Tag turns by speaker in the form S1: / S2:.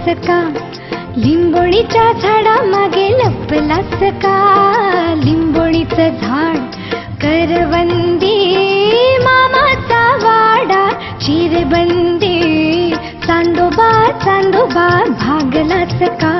S1: लपलास का, लिंबोणीच्या झाडा मागे लपलास का. लिंबोणीचं झाड करवंदी, मामाचा वाडा चिरबंदी. चांदोबा चांदोबा भागलास का.